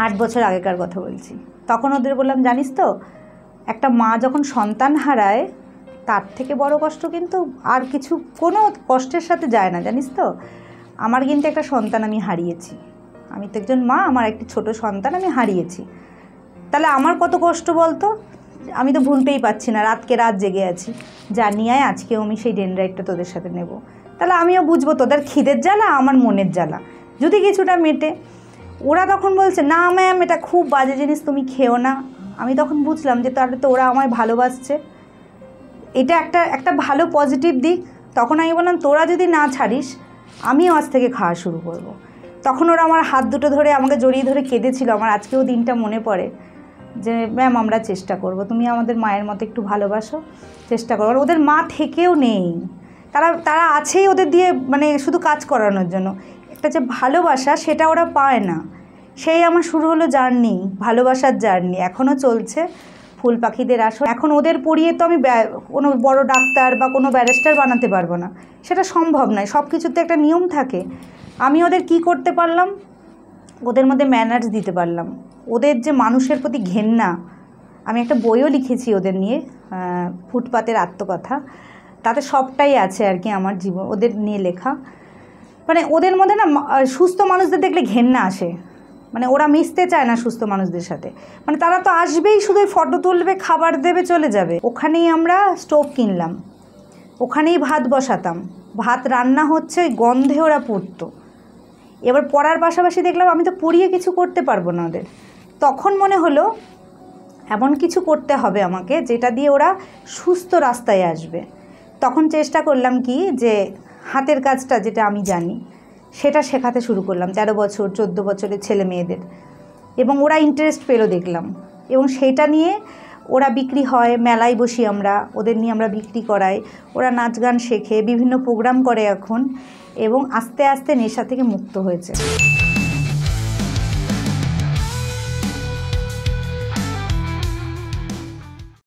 8 বছর আগেকার কথা বলছি। তখন ওদের বললাম, জানিস তো একটা মা যখন সন্তান হারায় তার থেকে বড় কষ্ট কিন্তু আর কিছু কোনো কষ্টের সাথে যায় না, জানিস তো। আমার কিন্তু একটা সন্তান আমি হারিয়েছি, আমি তো একজন মা, আমার একটি ছোট সন্তান আমি হারিয়েছি। তাহলে আমার কত কষ্ট বলতো, আমি তো ভুলতেই পারছি না, রাতকে রাত জেগে আছি। জানি আয় আজকেও আমি সেই ডেনরাইটটা তোদের সাথে নেব, তাহলে আমিও বুঝবো তোদের খিদের জ্বালা আমার মনের জ্বালা যদি কিছুটা মেটে। ওরা তখন বলছে, না ম্যাম এটা খুব বাজে জিনিস, তুমি খেও না। আমি তখন বুঝলাম যে তাহলে তো ওরা আমায় ভালোবাসছে, এটা একটা ভালো পজিটিভ দিক। তখন আমি বললাম, তোরা যদি না ছাড়িস আমিও আজ থেকে খাওয়া শুরু করব। তখন ওরা আমার হাত দুটো ধরে আমাকে জড়িয়ে ধরে কেঁদেছিল। আমার আজকেও দিনটা মনে পড়ে যে ম্যাম আমরা চেষ্টা করব, তুমি আমাদের মায়ের মতো একটু ভালোবাসো, চেষ্টা করো। ওদের মা থেকেও নেই, তারা আছেই ওদের দিয়ে মানে শুধু কাজ করানোর জন্য। একটা যে ভালোবাসা সেটা ওরা পায় না। সেই আমার শুরু হলো জার্নি, ভালোবাসার জার্নি, এখনও চলছে। ফুল পাখিদের আসর, এখন ওদের পড়িয়ে তো আমি কোনো বড় ডাক্তার বা কোনো ব্যারিস্টার বানাতে পারবো না, সেটা সম্ভব নয়। সব কিছুতে একটা নিয়ম থাকে। আমি ওদের কি করতে পারলাম, ওদের মধ্যে ম্যানার্স দিতে পারলাম। ওদের যে মানুষের প্রতি ঘেন্না, আমি একটা বইও লিখেছি ওদের নিয়ে, ফুটপাতের আত্মকথা, তাতে সবটাই আছে আর কি আমার জীবন ওদের নিয়ে লেখা। মানে ওদের মধ্যে না সুস্থ মানুষদের দেখলে ঘেন্না আসে, মানে ওরা মিশতে চায় না সুস্থ মানুষদের সাথে। মানে তারা তো আসবেই, শুধু ফটো তুলবে, খাবার দেবে, চলে যাবে। ওখানেই আমরা স্টোভ কিনলাম, ওখানেই ভাত বসাতাম, ভাত রান্না হচ্ছে, ওই গন্ধে ওরা পড়তো। এবার পড়ার পাশাপাশি দেখলাম আমি তো পড়িয়ে কিছু করতে পারবো না ওদের। তখন মনে হলো এমন কিছু করতে হবে আমাকে যেটা দিয়ে ওরা সুস্থ রাস্তায় আসবে। তখন চেষ্টা করলাম কি যে হাতের কাজটা যেটা আমি জানি সেটা শেখাতে শুরু করলাম 13 বছর 14 বছরের ছেলে মেয়েদের, এবং ওরা ইন্টারেস্ট পেলো দেখলাম। এবং সেইটা নিয়ে ওরা বিক্রি হয়, মেলায় বসি আমরা, ওদের নিয়ে আমরা বিক্রি করাই, ওরা নাচ গান শেখে, বিভিন্ন প্রোগ্রাম করে এখন, এবং আস্তে আস্তে নেশা থেকে মুক্ত হয়েছে।